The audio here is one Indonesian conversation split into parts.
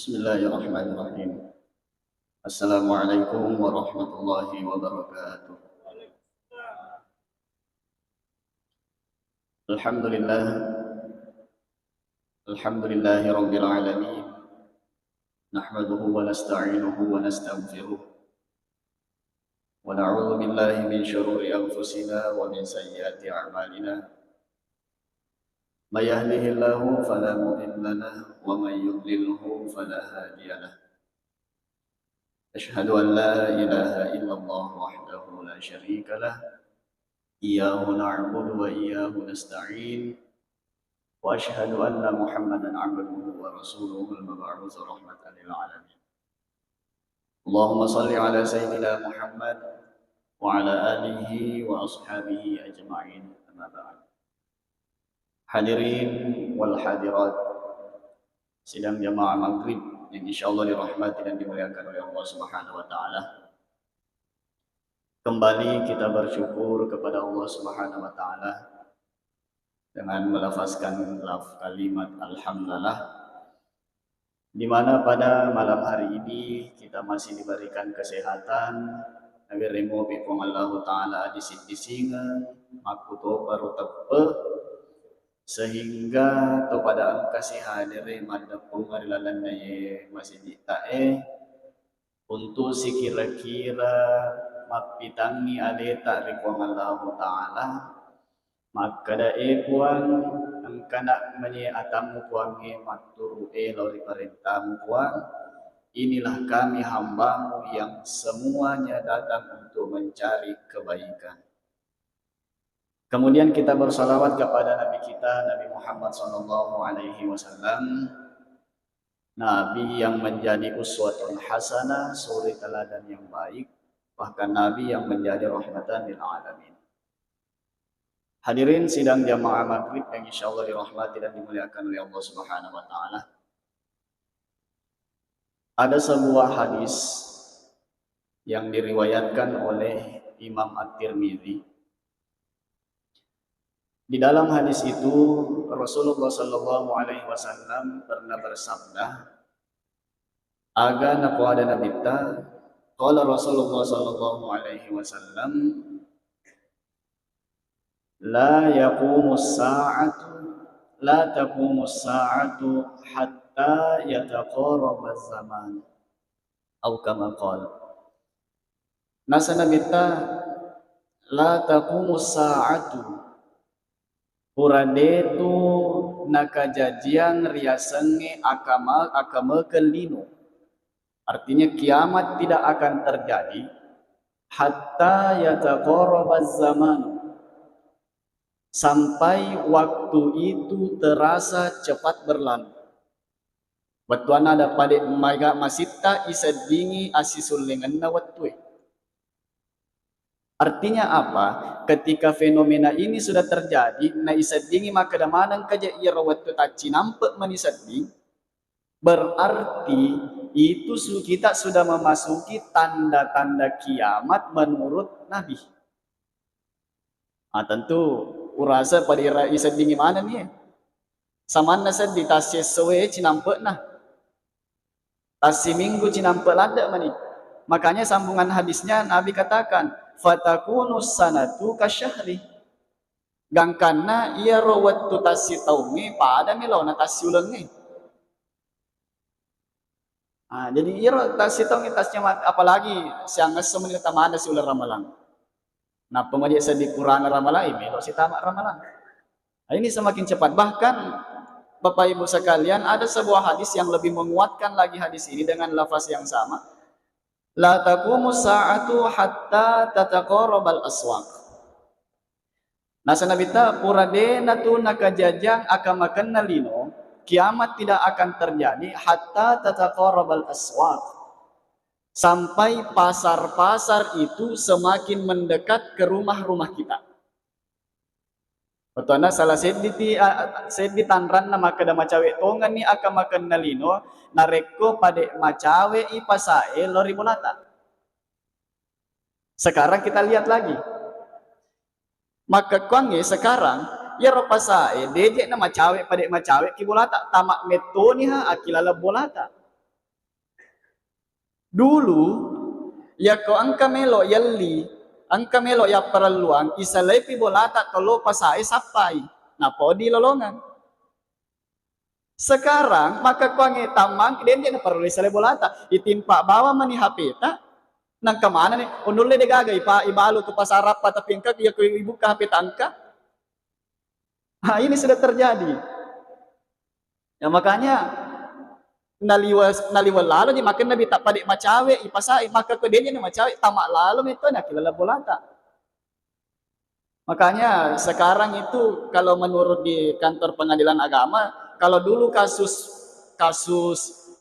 Bismillahirrahmanirrahim. Assalamualaikum warahmatullahi wabarakatuh. Alhamdulillah, alhamdulillahi rabbil alamin. Nahmaduhu wa nasta'inuhu wa nastaghfiruh. Wa na'udzu billahi min syururi anfusina wa min sayyiati a'malina. May yahdihillahu fala mudilla lahu wa may yudlilhu fala hadiya lahu. Asyhadu an la ilaha illallah wahdahu la syarika lah. Iyyahu na'budu wa iyyahu nasta'in. Wa asyhadu anna Muhammadan 'abduhu wa rasuluhu al-mab'uts rahmatan lil 'alamin. Allahumma shalli 'ala sayyidina Muhammad wa 'ala alihi wa ashabihi ajma'in. Amma ba'd. Hadirin wal hadirat sidang jamaah maghrib yang insyaallah dirahmati dan dimuliakan oleh Allah Subhanahu wa taala. Kembali kita bersyukur kepada Allah Subhanahu wa taala dengan melafazkan kalimat alhamdulillah, di mana pada malam hari ini kita masih diberikan kesehatan agar remo bipong Allah taala disinga makuto baru tepe sehingga kepada kasih hadire madapung arilalan naye masih ditae untuk si kira-kira mapitangi aleta rikuang Allah taala maka dae puang ang kana menye atamu puange maturu lori perintahmu puang. Inilah kami hambamu yang semuanya datang untuk mencari kebaikan. Kemudian kita bersalawat kepada Nabi kita, Nabi Muhammad SAW, Nabi yang menjadi uswatun hasanah, suri teladan yang baik, bahkan Nabi yang menjadi rahmatan lil alamin. Hadirin sidang jamaah maghrib yang insyaallah dirahmati dan dimuliakan oleh Allah Subhanahu wa taala. Ada sebuah hadis yang diriwayatkan oleh Imam At-Tirmidzi. Di dalam hadis itu Rasulullah sallallahu alaihi wasallam pernah bersabda, "Aga naqada nabita." Qala Rasulullah sallallahu alaihi wasallam, "La yaqumus sa'atu la taqumus sa'atu hatta yataqarraba az-zaman." Atau kama qala. Nasa nabita la taqumus sa'atu Purade tu nakajajian riasenge akama kelino. Artinya kiamat tidak akan terjadi hatta yataqarrabaz zaman, sampai waktu itu terasa cepat berlalu. Watuana ada pada maiga masita isadingi asisul lenganna watue. Artinya apa? Ketika fenomena ini sudah terjadi, na isadingi maka damanang kaja irawat taci nampak manisading, berarti itu kita sudah memasuki tanda-tanda kiamat menurut Nabi. Tentu urasa pada isadingi mana nih? Saman nasad di tasya sewe cinampak nah. Tasya minggu cinampak lada mani. Makanya sambungan hadisnya Nabi katakan, fatakunus sanatu kasyahri. Gangkana ia rawat tu tasi taumi pada milau na tasi ulangi. Jadi ia tasi taumi tasnya apalagi siang semenit tamana si ular ramalan. Nah pemajak sedih kurang ramalan ini si tamak ramalan. Ini semakin cepat. Bahkan Bapak Ibu sekalian, ada sebuah hadis yang lebih menguatkan lagi hadis ini dengan lafaz yang sama. La taqumu sa'atu hatta tataqarrabal aswaq. Nasa nabita purade natu nakajajang akamakan nalino, kiamat tidak akan terjadi hatta tataqarrabal aswaq. Sampai pasar-pasar itu semakin mendekat ke rumah-rumah kita. Betulnya salah sedi tanran nama kada macawe tongan ni akamakan nalino nareko pada macawe ipasae lori monata. Sekarang kita lihat lagi. Maka kuangi sekarang ya ropasae dejek na macawe pada macawe ki bolata tamak metoni ha akilala bolata. Dulu, ya ko angka melo yalli, angka melo ya perluang, isalepi bolata tolo pasai sapai. Na podi lolongan. Sekarang, maka kuangi tamang, dia na perlu isale bolata. Itimpa bawa mani HP ta, nang kemana nih? Undulle de gaga, ibalu ke pasarap tapi engkau ya ibu ke HP tangka. Nah, ini sudah terjadi. Ya makanya naliwal lalo di makan nabi tak padik macawe ipasai maka ko dia na macawe tamak lalo itu na kilala bolata. Makanya sekarang itu kalau menurut di kantor pengadilan agama, kalau dulu kasus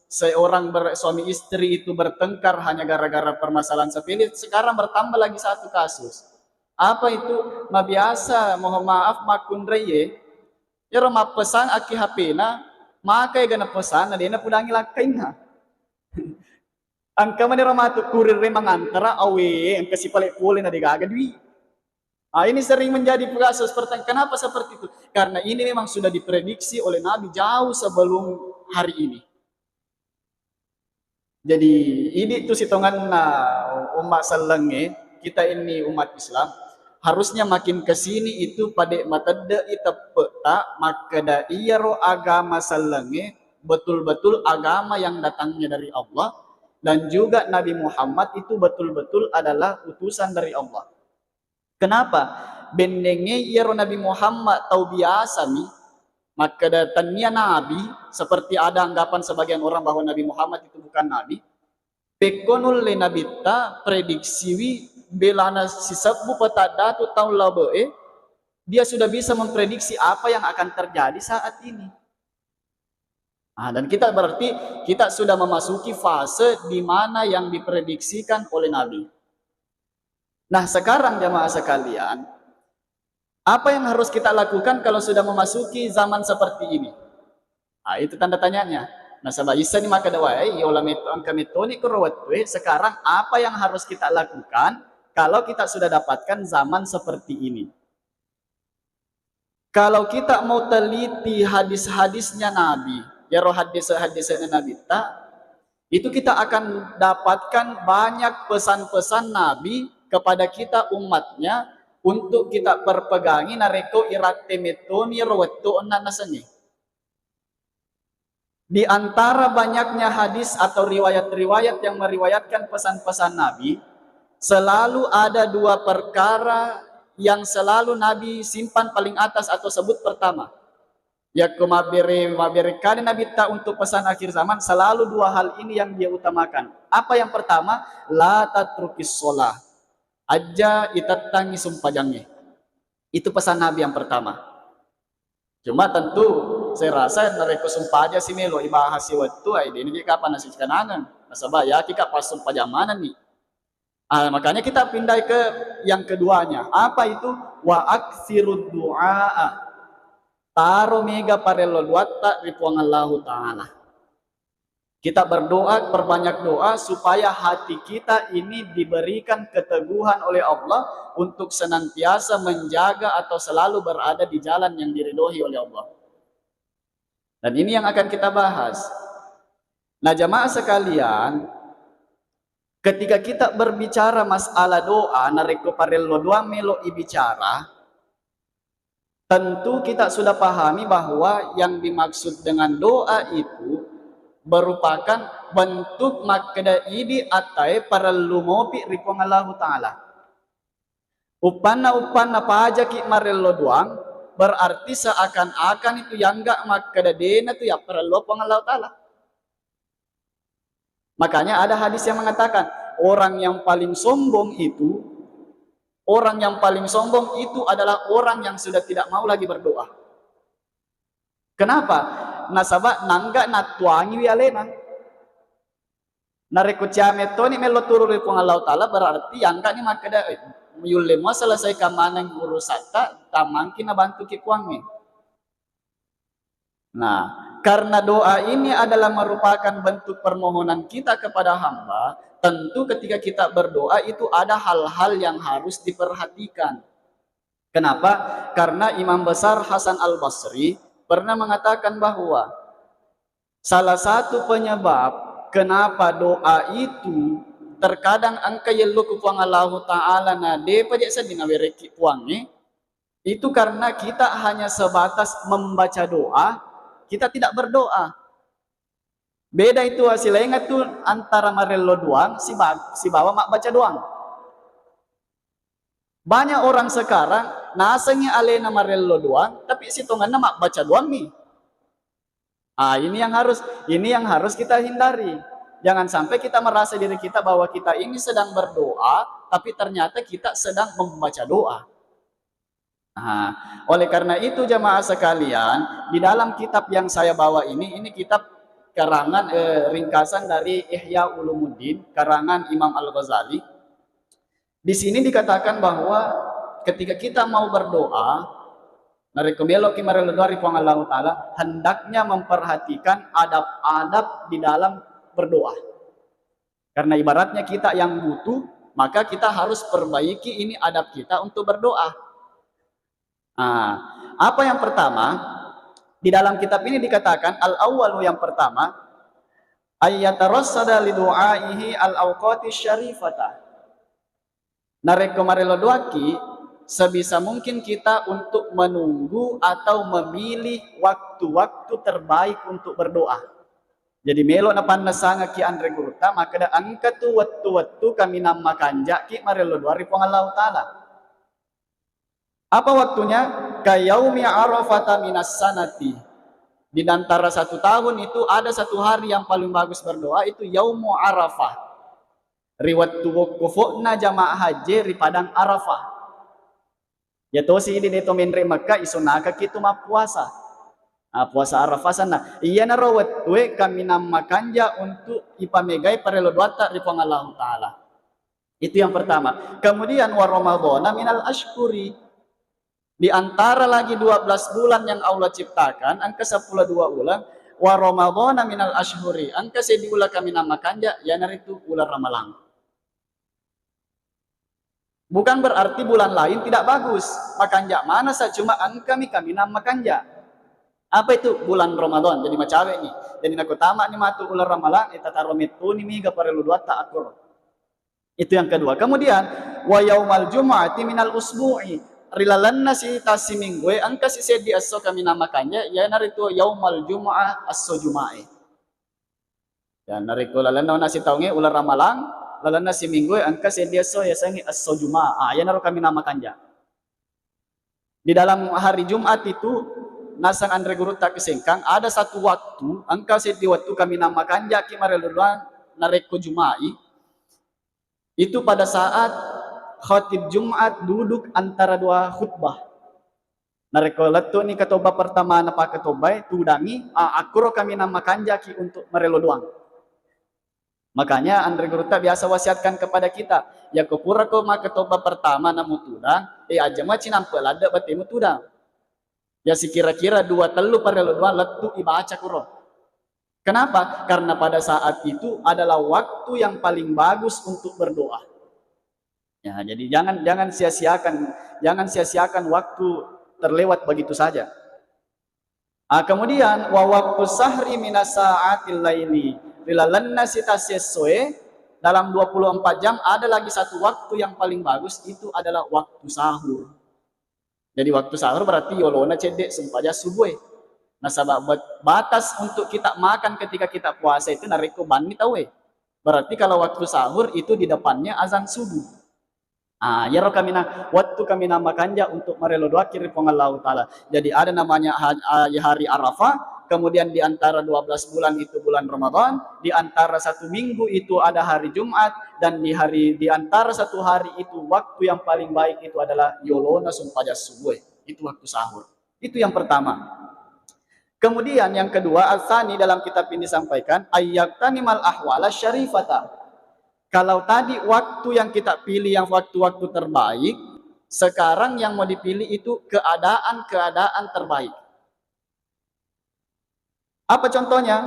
seorang suami istri itu bertengkar hanya gara-gara permasalahan sepele, sekarang bertambah lagi satu kasus. Apa itu? Biasa, mohon maaf makun reye, ya roma pesan aki HP na, maka gana pesan na dia na pudangi lakai na. Angka mana roma tu kurir mangantara awe, angka si palik pulih na digagadwi. Nah, ini sering menjadi kasus pertanyaan. Kenapa seperti itu? Karena ini memang sudah diprediksi oleh Nabi jauh sebelum hari ini. Jadi ini tuh sitongan umat selenge, kita ini umat Islam, harusnya makin kesini itu pada matadda itapeta maka da iyaro agama selenge betul-betul agama yang datangnya dari Allah dan juga Nabi Muhammad itu betul-betul adalah utusan dari Allah. Kenapa? Bendenge iyaro Nabi Muhammad tahu biasa nih, maka datangnya Nabi, seperti ada anggapan sebagian orang bahwa Nabi Muhammad itu bukan Nabi. Pekonul le Nabi ta prediksiwi belana sisabu petadatu tahun labe, dia sudah bisa memprediksi apa yang akan terjadi saat ini. Nah, dan kita berarti kita sudah memasuki fase di mana yang diprediksikan oleh Nabi. Nah, sekarang jamaah sekalian, apa yang harus kita lakukan kalau sudah memasuki zaman seperti ini? Nah, itu tanda tanyanya. Nah, sabab isa ni maka dawai, yola meto ang kamitoni kurawatwe, sekarang apa yang harus kita lakukan kalau kita sudah dapatkan zaman seperti ini? Kalau kita mau teliti hadis-hadisnya Nabi, ya roh hadis-hadisnya Nabi, itu kita akan dapatkan banyak pesan-pesan Nabi kepada kita umatnya untuk kita perpegangi nareko irate metoni rawatto nasani. Di antara banyaknya hadis atau riwayat-riwayat yang meriwayatkan pesan-pesan Nabi, selalu ada dua perkara yang selalu Nabi simpan paling atas atau sebut pertama. Ya mabere kali Nabi ta untuk pesan akhir zaman, selalu dua hal ini yang dia utamakan. Apa yang pertama? La tatrukis sholah. Aja itatangi sumpajangnya. Itu pesan Nabi yang pertama. Cuma tentu saya rasa nareko sumpah aja si melo ibahas si waktu ay ini kapan nasi kanangan. Nasabah ya kita pas sumpah jamanan nih. Makanya kita pindah ke yang keduanya. Apa itu? Wa aktsirud du'a. Taro mega parelo duata ripuang Allah Ta'ala. Kita berdoa, perbanyak doa supaya hati kita ini diberikan keteguhan oleh Allah untuk senantiasa menjaga atau selalu berada di jalan yang diridhoi oleh Allah. Dan ini yang akan kita bahas. Nah, jamaah sekalian, ketika kita berbicara masalah doa, nareko parello doa melo ibicara, tentu kita sudah pahami bahwa yang dimaksud dengan doa itu merupakan bentuk makda idi atai para lumopi ripong Allah Ta'ala. Upana paja ki marelo doang, berarti seakan-akan itu yang enggak makda dena itu ya para lupong Allah Ta'ala. Makanya ada hadis yang mengatakan, orang yang paling sombong itu adalah orang yang sudah tidak mau lagi berdoa. Kenapa? Nasaba nangga natuangi wialena. Narekucame to ni melo turu ri Allah Ta'ala berarti yang kan ni makada yulle mo selesai kamanang urusata tamangkin na bantu ki kuangi. Nah, karena doa ini adalah merupakan bentuk permohonan kita kepada hamba, tentu ketika kita berdoa itu ada hal-hal yang harus diperhatikan. Kenapa? Karena Imam Besar Hasan Al-Basri pernah mengatakan bahwa salah satu penyebab kenapa doa itu terkadang angka yello ku puang Allah Ta'ala na de pajak sedih ngawereki puangnya, itu karena kita hanya sebatas membaca doa, kita tidak berdoa. Beda itu hasilnya ingat tuh antara marelo doang, si bawa mak baca doang. Banyak orang sekarang nasanya alena marelo doang, tapi si tongannya mak baca doang nih. Ini yang harus kita hindari. Jangan sampai kita merasa diri kita bahwa kita ini sedang berdoa, tapi ternyata kita sedang membaca doa. Nah, oleh karena itu jamaah sekalian, di dalam kitab yang saya bawa ini kitab karangan ringkasan dari Ihya Ulumuddin, karangan Imam Al-Ghazali. Di sini dikatakan bahwa ketika kita mau berdoa, Allah Ta'ala hendaknya memperhatikan adab-adab di dalam berdoa. Karena ibaratnya kita yang butuh, maka kita harus perbaiki ini adab kita untuk berdoa. Nah, apa yang pertama? Di dalam kitab ini dikatakan al-awwalu yang pertama, ayyatarassada li du'aihi al-awqati syarifata. Nareko marelo doaki, sebisa mungkin kita untuk menunggu atau memilih waktu-waktu terbaik untuk berdoa. Jadi melo na panasanga ki Andre Gurta, maka da angka tu waktu-waktu kami namakan ki marelo doa ri Allah Ta'ala. Apa waktunya? Kayaumi Arafata minas sanati. Di antara 1 tahun itu ada 1 hari yang paling bagus berdoa, itu Yaumu Arafah. Riwat wukufna jamaah haji di padang Arafah. Ya to si di dito menre Makkah isunaka kitu mapuasa. Puasa Arafah sana. Iya na rawat we kami namakanja untuk ipamegay parelo doata ri Allah Ta'ala. Itu yang pertama. Kemudian wa Ramadhana minal ashkuri. Di antara lagi 12 bulan yang Allah ciptakan, angka 10 ulang, wa Ramadhana minal ashhuri, angka sediula kami namakanja, yanar itu bulan Ramalan. Bukan berarti bulan lain tidak bagus. Makanja mana sa cuma angka kami namakanja. Apa itu? Bulan Ramadan. Jadi macawe nih. Jadi nakutama ni matu bulan Ramalan, itataromitu ni miga parelu dua ta'akur. Itu yang kedua. Kemudian wa yaumal jum'ati minal usbu'i. Rilalanna si tasi minggu angka si sedi aso kami namakannya ya narito yaumal jum'ah aso jum'ai. Ya nariko lalanna na si taunge ular ramalang lalanna si minggu angka sedi aso ya sangi aso jum'ah. Ya naro kami namakannya. Di dalam hari Jumat itu nasang Andre Guru tak kesengkang ada 1 waktu angka sedi waktu kami namakannya ki mareluluan nareko jum'ai. Itu pada saat khatib Jumat duduk antara 2 khutbah. Narekolat tu ni katoba pertama na pakatobay tudangi akuro kami namakan jaki untuk marelo doang. Makanya Andre Guruta biasa wasiatkan kepada kita, ya kupura ko makatoba pertama na mutudang, aja ma cinampel ada bati mutudang. Ya si kira-kira 2 telu parelo doang letu ibaca kuro. Kenapa? Karena pada saat itu adalah waktu yang paling bagus untuk berdoa. Ya, jadi jangan sia-siakan waktu terlewat begitu saja. Kemudian wa waqtu sahri minas sa'atil laili. Rilalanna sitasesoe dalam 24 jam ada lagi 1 waktu yang paling bagus, itu adalah waktu sahur. Jadi waktu sahur berarti yolona cedek sumpah subuh. Nah, sabab batas untuk kita makan ketika kita puasa itu nariko bani tawe. Berarti kalau waktu sahur itu di depannya azan subuh. Ya kami waktu kami namakanja untuk marelo doa kiri Allah Ta'ala. Jadi ada namanya hari Arafah, kemudian di antara 12 bulan itu bulan Ramadan, di antara 1 minggu itu ada hari Jumat, dan di antara 1 hari itu waktu yang paling baik itu adalah yolona sumpah subuh. Itu waktu sahur. Itu yang pertama. Kemudian yang kedua, al-thani dalam kitab ini disampaikan ayyaqtanimal ahwala syarifata. Kalau tadi waktu yang kita pilih yang waktu-waktu terbaik, sekarang yang mau dipilih itu keadaan-keadaan terbaik. Apa contohnya?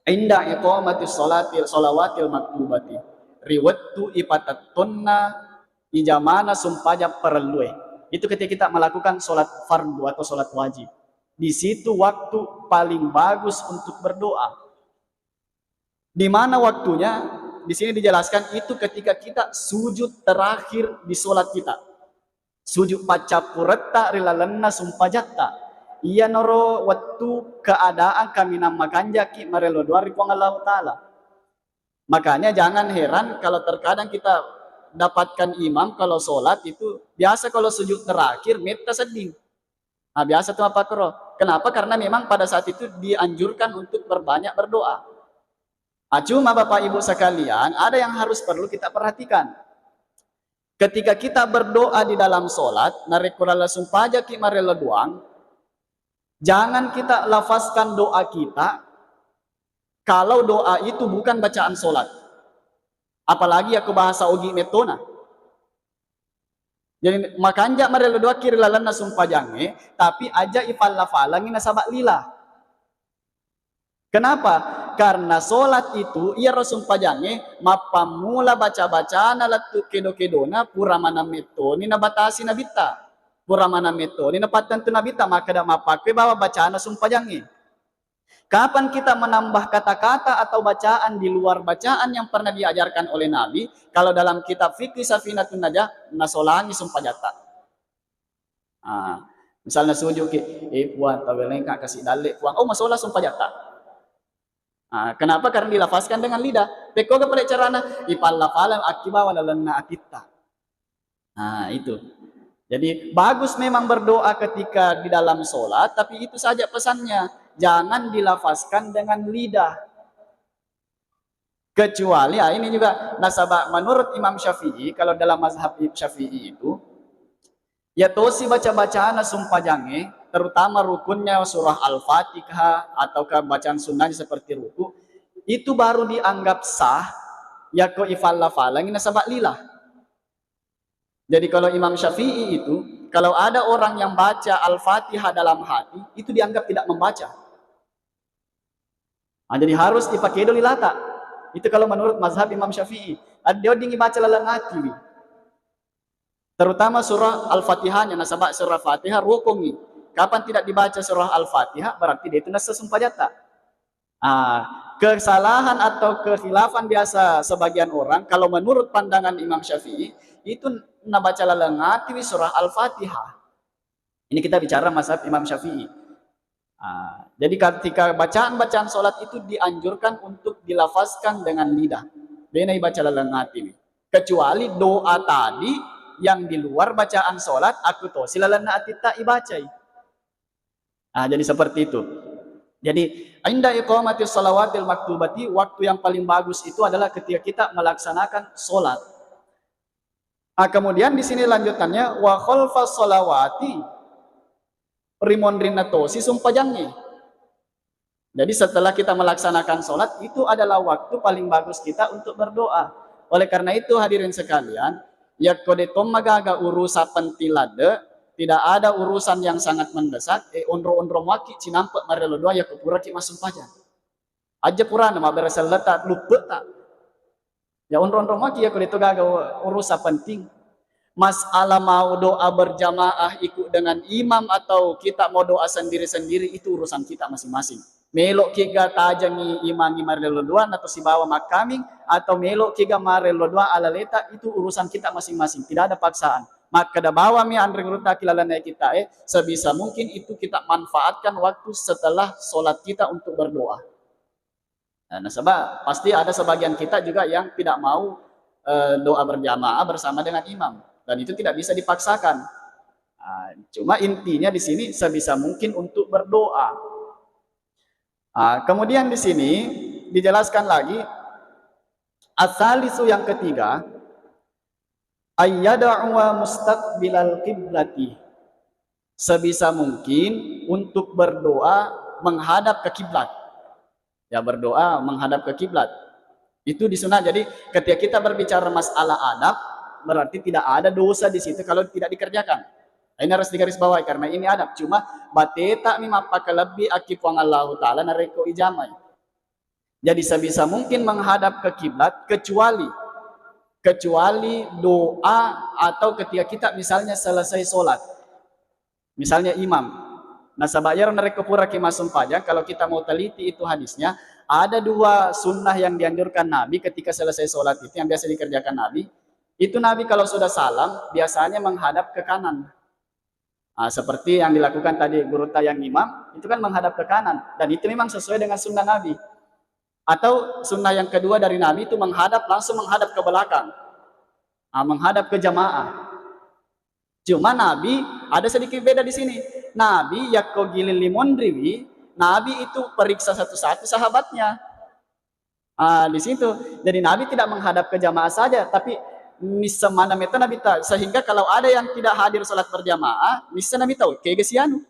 Inda iqamati sholawatil maktubati. Riwattu ipatatunna ijamana sumpahnya perlu. Itu ketika kita melakukan sholat fardu atau sholat wajib. Di situ waktu paling bagus untuk berdoa. Di mana waktunya? Di sini dijelaskan itu ketika kita sujud terakhir di sholat kita. Sujud pacapuretta rilalenna sumpajatta. Iya noro waktu keadaan kami nama ganjaki marelo dua ribu Allah Ta'ala. Makanya jangan heran kalau terkadang kita dapatkan imam kalau sholat itu biasa kalau sujud terakhir meta sedih. Nah, biasa tuh apa kro? Kenapa? Karena memang pada saat itu dianjurkan untuk berbanyak berdoa. Nah, cuma Bapak Ibu sekalian, ada yang harus perlu kita perhatikan. Ketika kita berdoa di dalam sholat, narekulala sumpaja ki marela doang, jangan kita lafazkan doa kita kalau doa itu bukan bacaan sholat. Apalagi aku bahasa ogi metona. Jadi makanja marelo doa kiri lalana sumpajange, tapi aja ifal-lafalangi nasabak lila. Kenapa? Karena sholat itu ia sumpajange mapamula baca-bacana latu kedo-kedona pura mana metoni na batasi na bita. Pura mana metoni na patentu na bita, maka dak mapakwe bawa bacana sumpajange. Kapan kita menambah kata-kata atau bacaan di luar bacaan yang pernah diajarkan oleh Nabi? Kalau dalam kitab fikih Safinatun Najah, nasolangi sumpajata. Misalnya sujud ki, puan tawelengka kasih dalek puang, oh masolah sumpajata. Kenapa? Karena dilafazkan dengan lidah. Teko ke pada carana ipallafalam akibawa lalana akita. Itu. Jadi bagus memang berdoa ketika di dalam sholat, tapi itu saja pesannya. Jangan dilafazkan dengan lidah. Kecuali, ini juga nasabah menurut Imam Syafi'i, kalau dalam mazhab Syafi'i itu, ya tosi baca-bacaan sumpajange, terutama rukunnya surah Al-Fatihah atau bacaan sunnahnya seperti ruku, itu baru dianggap sah, ya ko ifal-lafalang nasabak lilah. Jadi kalau Imam Syafi'i itu, kalau ada orang yang baca Al-Fatihah dalam hati, itu dianggap tidak membaca. Jadi harus dipakai dulu lata. Itu kalau menurut mazhab Imam Syafi'i. Dia dingi baca lalangati. Terutama surah Al-Fatihahnya, nasabak surah Fatihah rukungi. Kapan tidak dibaca surah Al-Fatihah, berarti dia itu nasa sumpajata. Kesalahan atau kekhilafan biasa sebagian orang, kalau menurut pandangan Imam Syafi'i, itu nabaca lalangati surah Al-Fatihah. Ini kita bicara mazhab Imam Syafi'i. Jadi ketika bacaan-bacaan sholat itu dianjurkan untuk dilafazkan dengan lidah. Benai baca lalangati. Kecuali doa tadi yang di luar bacaan sholat, aku toh silalana atita ibacai. Jadi seperti itu. Jadi inda iqamati shalawatil maktubati, waktu yang paling bagus itu adalah ketika kita melaksanakan sholat. Kemudian di sini lanjutannya wa khalfas sholawati rimon rinatosi sumpajangnya. Jadi setelah kita melaksanakan sholat, itu adalah waktu paling bagus kita untuk berdoa. Oleh karena itu hadirin sekalian, ya kodetom magaga urusa pentilade, tidak ada urusan yang sangat mendesak, ondro-ondro maki cinampak marelo doa ya kupura ki masuk pajang. Aja purana ma berasal letak lupa tak. Ya ondro-ondro maki ya kodeto gaga urusan penting. Masalah mau doa berjamaah ikut dengan imam atau kita mau doa sendiri-sendiri, itu urusan kita masing-masing. Melok kiga tajangi imami marelo doa atau si bawa makaming, atau melok kiga marelo doa ala leta, itu urusan kita masing-masing. Tidak ada paksaan. Maka da bawa mi andre ruta kilalana kita sebisa mungkin itu kita manfaatkan waktu setelah sholat kita untuk berdoa. Nah, sebab pasti ada sebagian kita juga yang tidak mau doa berjamaah bersama dengan imam. Dan itu tidak bisa dipaksakan. Cuma intinya di sini sebisa mungkin untuk berdoa. Kemudian di sini dijelaskan lagi asalisu yang ketiga, ayyada'wa mustaqbilal qiblati. Sebisa mungkin untuk berdoa menghadap ke kiblat. Ya, berdoa menghadap ke kiblat. Itu disunat. Jadi ketika kita berbicara masalah adab, berarti tidak ada dosa di situ kalau tidak dikerjakan. Ini harus digarisbawahi karena ini adab. Cuma bateta mima pakalabi akifang Allah Ta'ala nareko ijamai. Jadi sebisa mungkin menghadap ke kiblat kecuali doa atau ketika kita misalnya selesai sholat. Misalnya imam. Nah sabayar nareko pura kimasum pajak, kalau kita mau teliti itu hadisnya, Ada dua sunnah yang dianjurkan Nabi ketika selesai sholat itu, yang biasa dikerjakan Nabi. Itu Nabi kalau sudah salam, biasanya menghadap ke kanan. Nah, seperti yang dilakukan tadi guru tayang imam, itu kan menghadap ke kanan. Dan itu memang sesuai dengan sunnah Nabi. Atau sunnah yang kedua dari Nabi itu langsung menghadap ke belakang. Nah, menghadap ke jamaah. Cuma Nabi ada sedikit beda di sini. Nabi yakogilil limondriwi, Nabi itu periksa satu-satu sahabatnya. Di situ. Jadi Nabi tidak menghadap ke jamaah saja, tapi misamana meta Nabi tahu. Sehingga kalau ada yang tidak hadir sholat berjamaah, bisa Nabi tahu, kayak gesianu.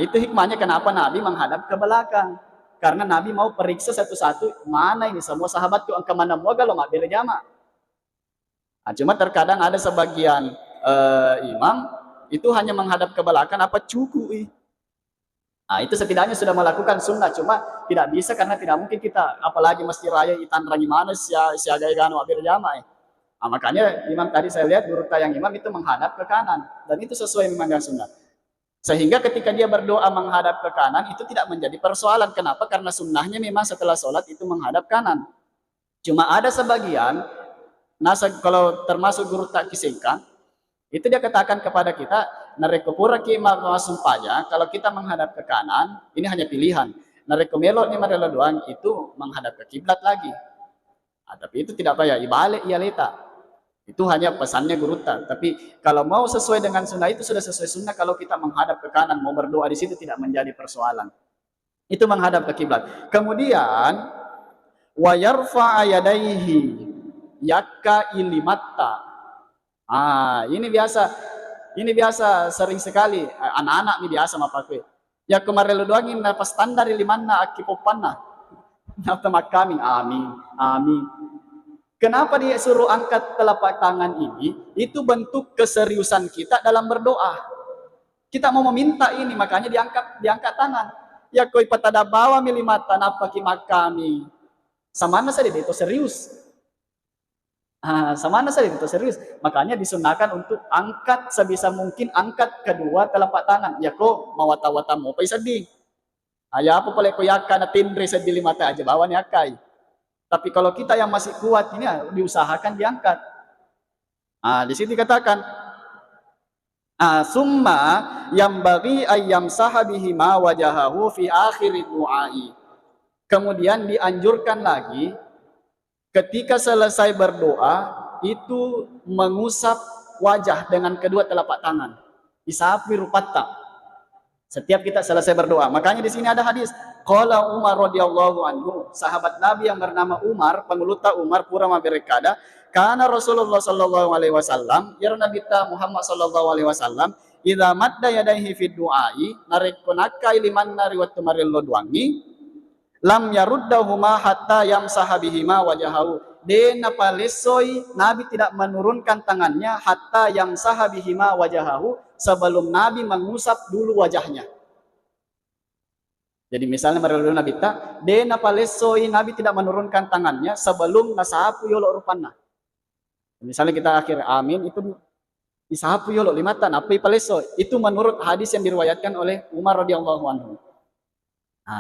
Itu hikmahnya kenapa Nabi menghadap ke belakang. Karena Nabi mau periksa satu-satu, mana ini semua sahabatku, angka mana mau kalau nggak berjamaah. Cuma terkadang ada sebagian imam itu hanya menghadap ke belakang apa cukup. Itu setidaknya sudah melakukan sunnah, cuma tidak bisa karena tidak mungkin kita, apalagi masjid raya itan gimana siaga gano berjamaah. Makanya imam tadi saya lihat guru tayang imam itu menghadap ke kanan, dan itu sesuai memang dengan sunnah. Sehingga ketika dia berdoa menghadap ke kanan itu tidak menjadi persoalan. Kenapa? Karena sunnahnya memang setelah sholat itu menghadap kanan. Cuma ada sebagian kalau termasuk guru tak kisengka, itu dia katakan kepada kita, narekopura ki masumpaya, kalau kita menghadap ke kanan, ini hanya pilihan. Narekomelo ni marelo doang itu menghadap ke kiblat lagi. Tapi itu tidak payah, ibalik ia leta. Itu hanya pesannya guru tak. Tapi kalau mau sesuai dengan sunnah itu sudah sesuai sunnah, kalau kita menghadap ke kanan, mau berdoa di situ tidak menjadi persoalan. Itu menghadap ke kiblat. Kemudian wa yarfa yadaihi yakka ilimatta. Ini biasa sering sekali anak-anak ini biasa mapakwe. Ya kemarin lu doangin pas standar limanna akipopanna. Nafta makami, amin. Kenapa dia suruh angkat telapak tangan ini? Itu bentuk keseriusan kita dalam berdoa. Kita mau meminta ini, makanya diangkat tangan. Ya koi patada bawa milimata napaki makami. Samana saja itu serius. Samana saja itu serius. Makanya disunahkan untuk angkat sebisa mungkin, angkat kedua telapak tangan. Ya kok mawata-wata mo pa isading. Ya apa pala ko yaka na tindre sa dilimata aja bawa ni akai. Tapi kalau kita yang masih kuat ini diusahakan diangkat. Di sini dikatakan summa yambaghi ayyam sahabihi ma wajahahu fi akhir du'ai. Kemudian dianjurkan lagi ketika selesai berdoa itu mengusap wajah dengan kedua telapak tangan. Isapi rupatta. Setiap kita selesai berdoa. Makanya di sini ada hadis. Qala Umar radhiyallahu anhu, sahabat Nabi yang bernama Umar, penguluta Umar purama berekada, karena Rasulullah sallallahu alaihi wasallam, ya Nabi Muhammad sallallahu alaihi wasallam, idza madda yadayhi fi du'ai, narekonaka liman nariwat tumarillo duangi, lam yaruddahuma hatta yamsaha bihima wajahahu. Dena palesoy, Nabi tidak menurunkan tangannya hatta yamsaha bihima wajahahu, sebelum Nabi mengusap dulu wajahnya. Jadi misalnya merelu Nabi ta, dena palesoy, Nabi tidak menurunkan tangannya sebelum nasahapu yolo rupanna. Misalnya kita akhir amin itu disahapu yolo limatan apa palesoy. Itu menurut hadis yang diriwayatkan oleh Umar radhiyallahu anhu.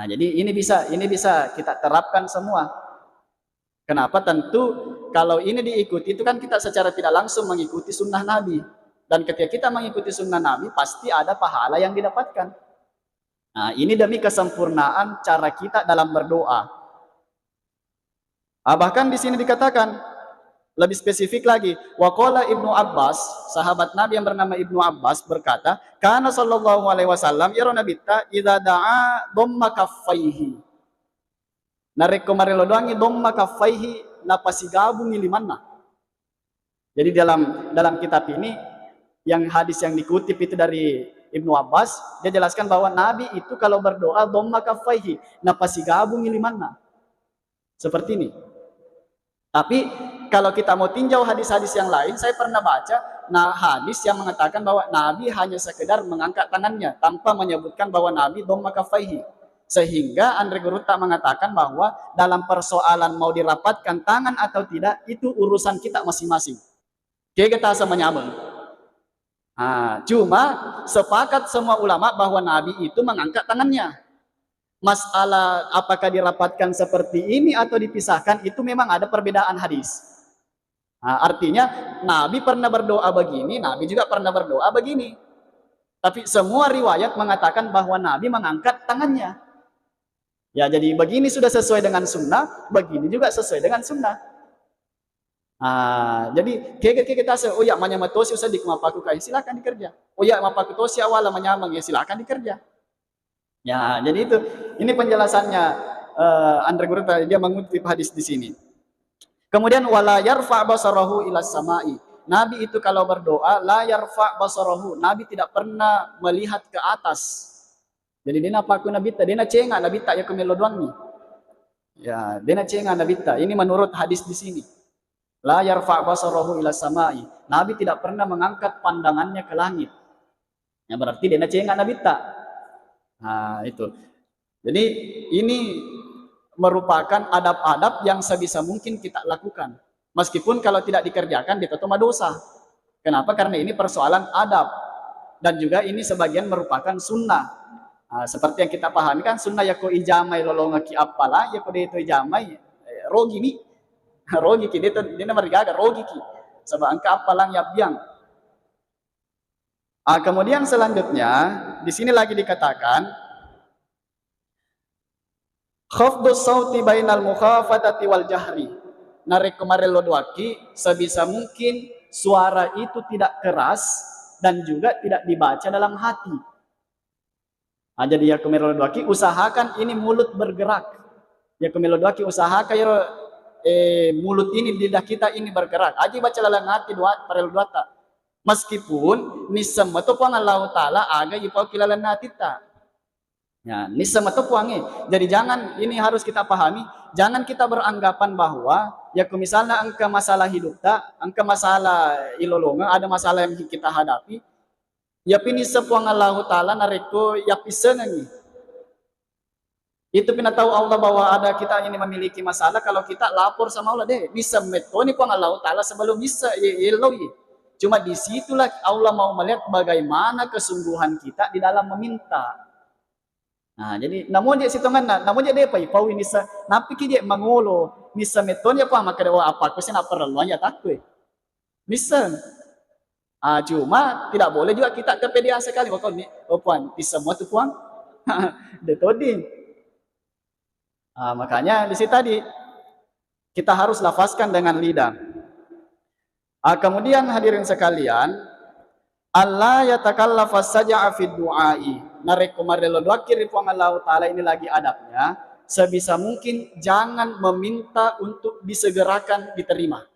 Jadi ini bisa kita terapkan semua. Kenapa? Tentu kalau ini diikuti itu kan kita secara tidak langsung mengikuti sunnah Nabi. Dan ketika kita mengikuti sunnah Nabi pasti ada pahala yang didapatkan. Ini demi kesempurnaan cara kita dalam berdoa. Bahkan di sini dikatakan lebih spesifik lagi. Waqala Ibnu Abbas, sahabat Nabi yang bernama Ibnu Abbas berkata, "Kana sallallahu alaihi wasallam yara nabita idza da'a dhamma kaffaihi." Nareko marelo doangi dhamma kaffaihi napasigabung limanna. Jadi dalam kitab ini yang hadis yang dikutip itu dari Ibnu Abbas, dia jelaskan bahwa Nabi itu kalau berdoa dhamma kaffaihi napasigabung limanna. Seperti ini. Tapi kalau kita mau tinjau hadis-hadis yang lain, saya pernah baca hadis yang mengatakan bahwa Nabi hanya sekedar mengangkat tangannya tanpa menyebutkan bahwa Nabi dhamma kaffaihi. Sehingga Andre Guruta mengatakan bahwa dalam persoalan mau dirapatkan tangan atau tidak itu urusan kita masing-masing. Kayak kita sama nyambung. Cuma sepakat semua ulama bahwa Nabi itu mengangkat tangannya. Masalah apakah dirapatkan seperti ini atau dipisahkan, itu memang ada perbedaan hadis. Nah, artinya Nabi pernah berdoa begini, Nabi juga pernah berdoa begini. Tapi semua riwayat mengatakan bahwa Nabi mengangkat tangannya. Ya, jadi begini sudah sesuai dengan sunnah, begini juga sesuai dengan sunnah. Jadi kita oh ya manya matosi usah dikmapaku kai silakan dikerja. Oh ya mapaku tosi awala menyamang ya silakan dikerja. Ya, jadi itu ini penjelasannya Andre Guru dia mengutip hadis di sini. Kemudian wala yarfa basarahu ila samai. Nabi itu kalau berdoa la yarfa basarahu. Nabi tidak pernah melihat ke atas. Jadi dia napaku nabita, dia cenga nabita ya kemelodwang nih. Ya, dia cenga nabita. Ini menurut hadis di sini. La yarfa basarahu ila samai. Nabi tidak pernah mengangkat pandangannya ke langit. Ya berarti dia cenga nabita. Nah, itu. Jadi ini merupakan adab-adab yang sebisa mungkin kita lakukan. Meskipun kalau tidak dikerjakan ditutup dosa. Kenapa? Karena ini persoalan adab. Dan juga ini sebagian merupakan sunnah. Nah, seperti yang kita pahami kan sunnah ya ko ijamai lolonga ki apala ya ko itu ijamai rogi ni. Rogi ki dito dina marigaga rogi ki. Sebab angka apalang ya biang. Kemudian selanjutnya di sini lagi dikatakan khafdus sauti bainal mukhafatati wal jahri. Narek kemarin lodwaki sebisa mungkin suara itu tidak keras dan juga tidak dibaca dalam hati. Jadi ya kemarin lodwaki usahakan ini mulut bergerak. Ya kemarin lodwaki usahakan ya mulut ini lidah kita ini bergerak. Aji baca dalam hati doa para lodwata. Meskipun nisam atau puang Allah Ta'ala aga ipau kilalan natita. Ya, nisam atau puangnya. Jadi jangan, ini harus kita pahami, jangan kita beranggapan bahwa ya misalnya angka masalah hidup tak, angka masalah ilolonga, ada masalah yang kita hadapi, ya pini sepuang Allah Ta'ala nareko ya pisenangi. Itu pina tahu Allah bahwa ada kita ini memiliki masalah, kalau kita lapor sama Allah deh, bisa metoni puang Allah Ta'ala sebelum bisa iloi. Cuma disitulah Allah mau melihat bagaimana kesungguhan kita di dalam meminta. Nah, jadi namun dia situngan namun dia apa ipau ini sa napi ki dia mangolo misa meton ya pa maka dewa apa ko sina perluan ya takwe. Bisa. Cuma tidak boleh juga kita kepedean sekali waktu ni puan di semua tu puan. Detoding. Makanya di situ tadi kita harus lafazkan dengan lidah. Kemudian hadirin sekalian, Allah yatakallafa saja'a fid du'ai. Narek kumarelo doa kiri puang Allah Ta'ala ini lagi adabnya. Sebisa mungkin jangan meminta untuk disegerakan diterima.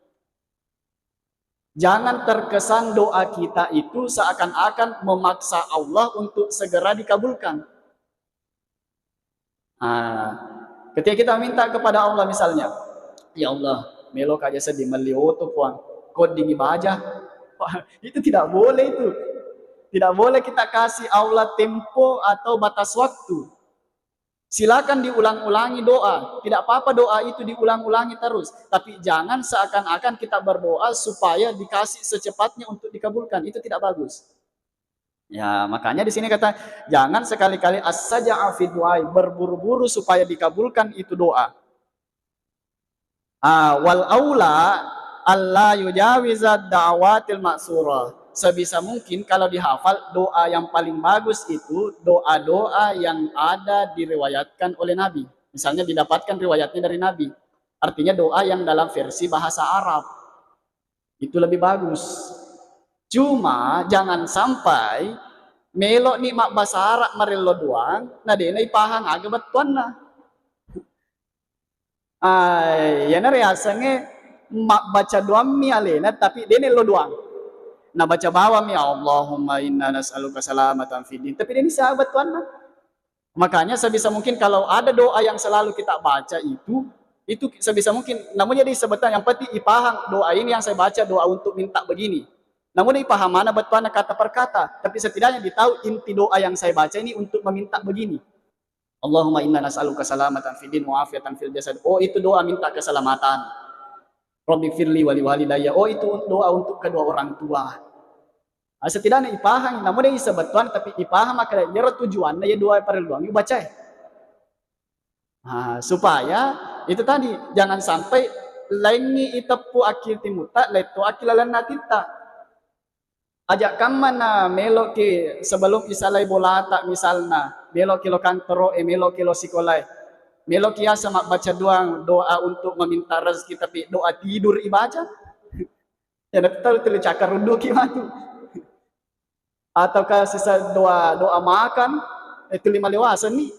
Jangan terkesan doa kita itu seakan-akan memaksa Allah untuk segera dikabulkan. Ketika kita minta kepada Allah misalnya, ya Allah, melok aja sedih melioto puang. Koding ibadah, itu tidak boleh itu. Tidak boleh kita kasih Allah tempo atau batas waktu. Silakan diulang-ulangi doa. Tidak apa-apa doa itu diulang-ulangi terus. Tapi jangan seakan-akan kita berdoa supaya dikasih secepatnya untuk dikabulkan. Itu tidak bagus. Ya, makanya di sini kata jangan sekali-kali as-saja'a fi du'ai, berburu-buru supaya dikabulkan itu doa. Wal aula Allah yujawiza da'watil ma'surah. Sebisa mungkin kalau dihafal doa yang paling bagus itu doa-doa yang ada diriwayatkan oleh Nabi. Misalnya didapatkan riwayatnya dari Nabi. Artinya doa yang dalam versi bahasa Arab. Itu lebih bagus. Cuma jangan sampai melok ni mak bahasa Arab marilo doang, nah dia ipahang aga batuan na. Yana reasanya mak baca doa mi alena tapi dia lo doang. Nah baca bawah mi Allahumma inna nas'aluka salamatan fid din. Tapi dia ni sahabat Tuhan. Makanya sebisa mungkin kalau ada doa yang selalu kita baca itu sebisa mungkin namun jadi sebutan yang penting ipahang doa ini yang saya baca doa untuk minta begini. Namun ipaham mana betuan kata per kata, tapi setidaknya ditahu inti doa yang saya baca ini untuk meminta begini. Allahumma inna nas'aluka salamatan fid din wa afiatan fil jasad. Oh itu doa minta keselamatan. Rabbi firli wali walidayya. Oh itu doa untuk kedua orang tua. Setidaknya ipahang, namun dia sebetuan tapi ipahang maka dia tujuannya ya doa para luang baca. Supaya itu tadi jangan sampai lainnya itapu akil timuta leto akilalan natita. Ajak kaman na melo ki sebelum isalai bolata misalna melo kilo kantoro melo kilo sikolai melo kia sama baca doa untuk meminta rezeki tapi doa tidur ibaca ya betul itu cakar rundu kimatu ataukah sisa doa doa makan itu lima lewasan nih.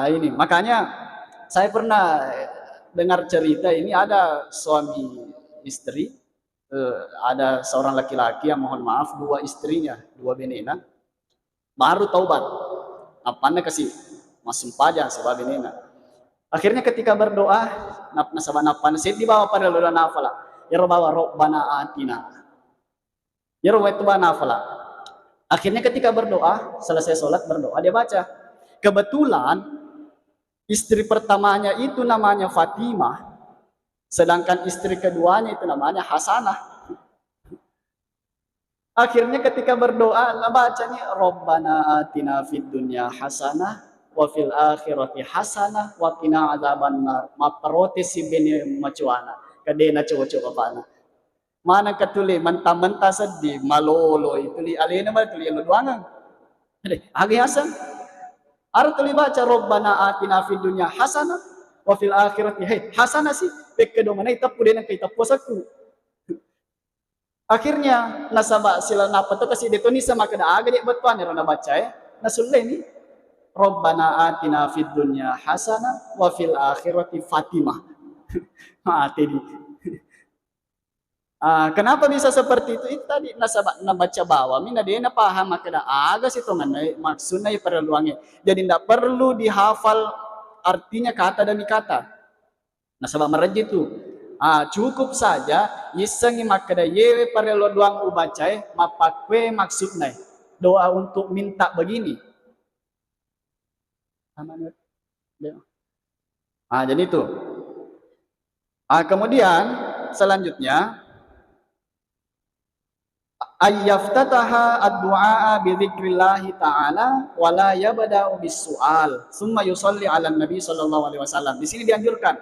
Ini makanya saya pernah dengar cerita ini ada suami istri, ada seorang laki-laki yang mohon maaf dua istrinya, dua benena, baru taubat. Apanya kasih masuk pajang sebab benena. Akhirnya ketika berdoa, napna sabana pansit di bawah pada lula nafala. Ya bawa robbana atina. Ya itu nafala. Akhirnya ketika berdoa, selesai sholat berdoa dia baca. Kebetulan istri pertamanya itu namanya Fatimah, sedangkan istri keduanya itu namanya Hasanah. Akhirnya ketika berdoa, bacanya Rabbana atina fid dunya hasanah wa fil akhirati hasanah wa qina adzabannar. Maparote si bene macuana. Kadena cowo-cowo pana. Mana katuli mentah-mentah sedih malolo itu li alena ba tuli luduangan. Agi hasan. Ara tuli baca Rabbana atina fid dunya hasanah wa fil akhirati hasanah sih. Pekkedo mana itapu dena kaitapu saku. Akhirnya nasaba sila napa to kasi dito ni sama kada aga di batuan ni na baca nasulle ni Rabbana atina fid dunya hasanah wa fil akhirati Fatimah. Tadi. Kenapa bisa seperti itu? Itu tadi nasaba nabaca bawah mina dia na paham kada aga situ manay maksudnya perluannya. Jadi tidak perlu dihafal artinya kata demi kata. Nasaba meraji itu. Cukup saja isangi makada yewe parelo doang ubacai mapakwe maksudnya doa untuk minta begini. Jadi itu. Kemudian selanjutnya ayyaftataha ad-du'a bi dzikrillah ta'ala wa la yabda'u bis-su'al summa yusalli 'alan nabi sallallahu alaihi wasallam. Di sini dianjurkan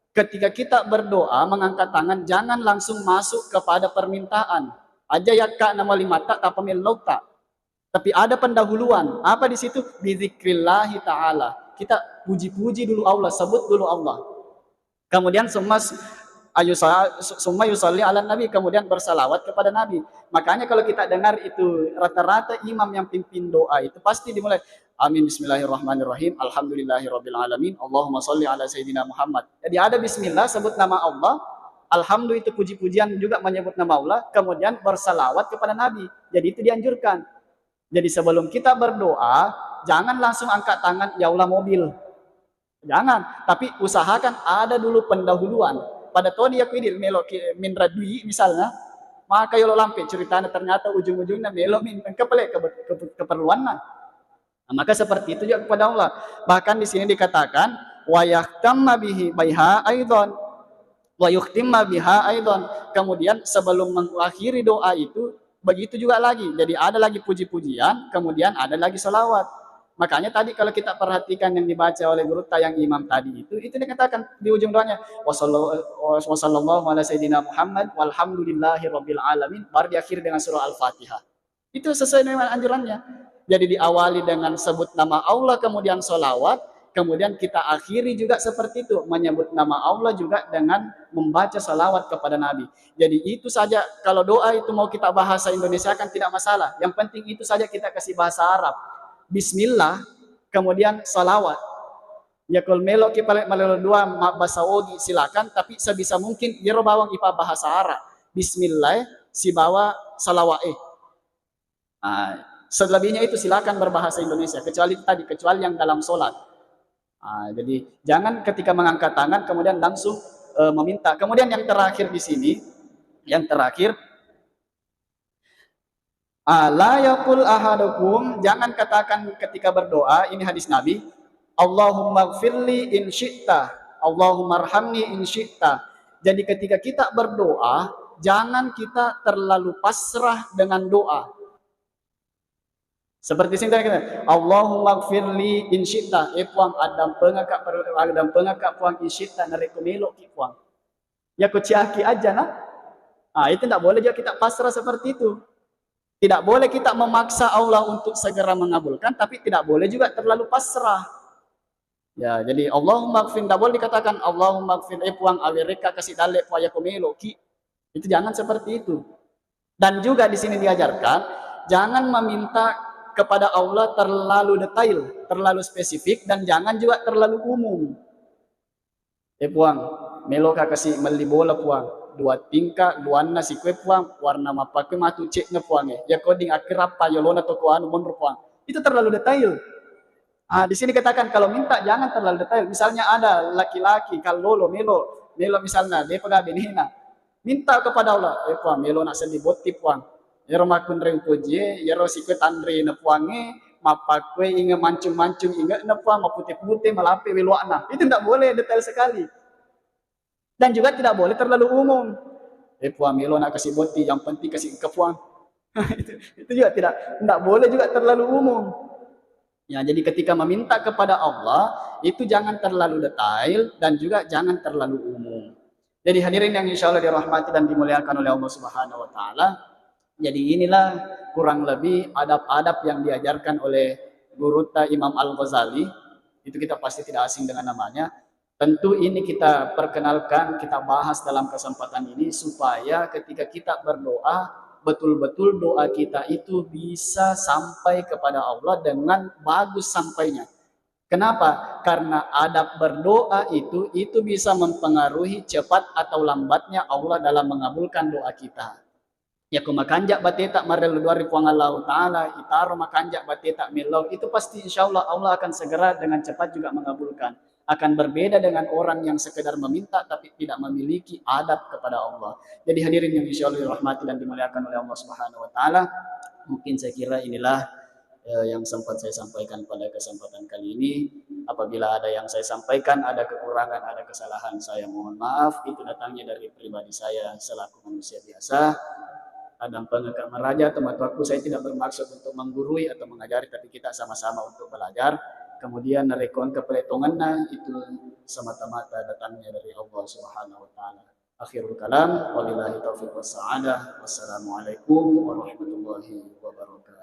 ketika kita berdoa mengangkat tangan jangan langsung masuk kepada permintaan. Aja ya kak nama limata tak pemilauta. Tapi ada pendahuluan. Apa di situ? Bizikrillah ta'ala. Kita puji-puji dulu Allah, sebut dulu Allah. Kemudian summa yusalli ala nabi, kemudian bersalawat kepada nabi. Makanya kalau kita dengar itu rata-rata imam yang pimpin doa itu pasti dimulai amin bismillahirrahmanirrahim alhamdulillahirabbil alamin Allahumma sholli ala sayyidina Muhammad. Jadi ada bismillah sebut nama Allah, alhamdulillah itu puji-pujian juga menyebut nama Allah, kemudian bersalawat kepada nabi. Jadi itu dianjurkan. Jadi sebelum kita berdoa jangan langsung angkat tangan ya Allah mobil. Jangan, tapi usahakan ada dulu pendahuluan. Pada tahun dia kuidil melo min radui misalnya, maka yolo lampe ceritanya ternyata ujung-ujungnya melo min keperluan nah. Maka seperti itu juga kepada Allah. Bahkan di sini dikatakan wa yahtamma bihi baiha aidan wa yuhtimma biha aidan. Kemudian sebelum mengakhiri doa itu begitu juga lagi. Jadi ada lagi puji-pujian, kemudian ada lagi salawat. Makanya tadi kalau kita perhatikan yang dibaca oleh guru tayang imam tadi itu dikatakan di ujung doanya wassallallahu ala sayyidina Muhammad walhamdulillahirabbil alamin, baru diakhiri dengan surah Al-Fatihah. Itu sesuai dengan anjurannya. Jadi diawali dengan sebut nama Allah kemudian sholawat, kemudian kita akhiri juga seperti itu menyebut nama Allah juga dengan membaca sholawat kepada Nabi. Jadi itu saja, kalau doa itu mau kita bahasa Indonesia kan tidak masalah. Yang penting itu saja kita kasih bahasa Arab. Bismillah, kemudian salawat. Ya kalau melok kita malelo dua bahasa Ogi silakan, tapi sebisa mungkin jero bawang ipa bahasa Arab. Bismillah, si bawa salawat. Selebihnya itu silakan berbahasa Indonesia, kecuali yang dalam sholat. Jadi jangan ketika mengangkat tangan kemudian langsung meminta. Kemudian yang terakhir di sini, la yaqul ahadukum, jangan katakan ketika berdoa, ini hadis Nabi, Allahumma gfirli in syi'ta, Allahumma arhamni in syi'ta. Jadi ketika kita berdoa, jangan kita terlalu pasrah dengan doa. Seperti sini kita, Allahumma gfirli in syi'ta, puang adam pengakak puang in syi'ta nareku melo ki puang. Ya ku ciaki aja nah. Itu tidak boleh juga kita pasrah seperti itu. Tidak boleh kita memaksa Allah untuk segera mengabulkan, tapi tidak boleh juga terlalu pasrah. Ya, jadi Allahumma gfir, tidak boleh dikatakan Allahumma gfir, puang awireka kasih dalek puaya kumelo ki. Itu jangan seperti itu. Dan juga di sini diajarkan, jangan meminta kepada Allah terlalu detail, terlalu spesifik, dan jangan juga terlalu umum. Puang, melo ka kasih meli bola puang, dua tingkah, dua nasi kue puang, warna mapake matu cek ne puang ya coding akhir apa yolona toko anu monro puang. Itu terlalu detail. Di sini katakan kalau minta jangan terlalu detail. Misalnya ada laki-laki kalau melo misalnya dia pegang benihna, minta kepada Allah, puang melo nak sendi boti puang. Ya romakun reng puji, ya rosikwe tandre na puange, mapakwe inga mancung-mancung inga na puang, maputih-putih malape wiluana. Itu tidak boleh detail sekali. Dan juga tidak boleh terlalu umum. Puang melo nak kasih boti, yang penting kasih ke puang. itu juga tidak boleh juga terlalu umum. Ya, jadi ketika meminta kepada Allah, itu jangan terlalu detail dan juga jangan terlalu umum. Jadi hadirin yang insya Allah dirahmati dan dimuliakan oleh Allah Subhanahu wa Ta'ala. Jadi inilah kurang lebih adab-adab yang diajarkan oleh guru Imam Al-Ghazali. Itu kita pasti tidak asing dengan namanya. Tentu ini kita perkenalkan, kita bahas dalam kesempatan ini supaya ketika kita berdoa, betul-betul doa kita itu bisa sampai kepada Allah dengan bagus sampainya. Kenapa? Karena adab berdoa itu bisa mempengaruhi cepat atau lambatnya Allah dalam mengabulkan doa kita. Ya kumakanjak bateta marel luar puang Allah Ta'ala, itaro makanjak bateta milau, itu pasti insya Allah Allah akan segera dengan cepat juga mengabulkan. Akan berbeda dengan orang yang sekedar meminta tapi tidak memiliki adab kepada Allah. Jadi hadirin yang insya Allah dirahmati dan dimuliakan oleh Allah Subhanahu Wa Ta'ala, mungkin saya kira inilah yang sempat saya sampaikan pada kesempatan kali ini. Apabila ada yang saya sampaikan, ada kekurangan, ada kesalahan, saya mohon maaf. Itu datangnya dari pribadi saya selaku manusia biasa. Kadang pengagak meraja atau matuaku, saya tidak bermaksud untuk menggurui atau mengajari, tapi kita sama-sama untuk belajar. Kemudian narekon kepeletongannya itu semata-mata datangnya dari Allah Subhanahu Wa Taala. Akhirul kalam, wabillahi taufiq wassa'adah. Wassalamualaikum warahmatullahi wabarakatuh.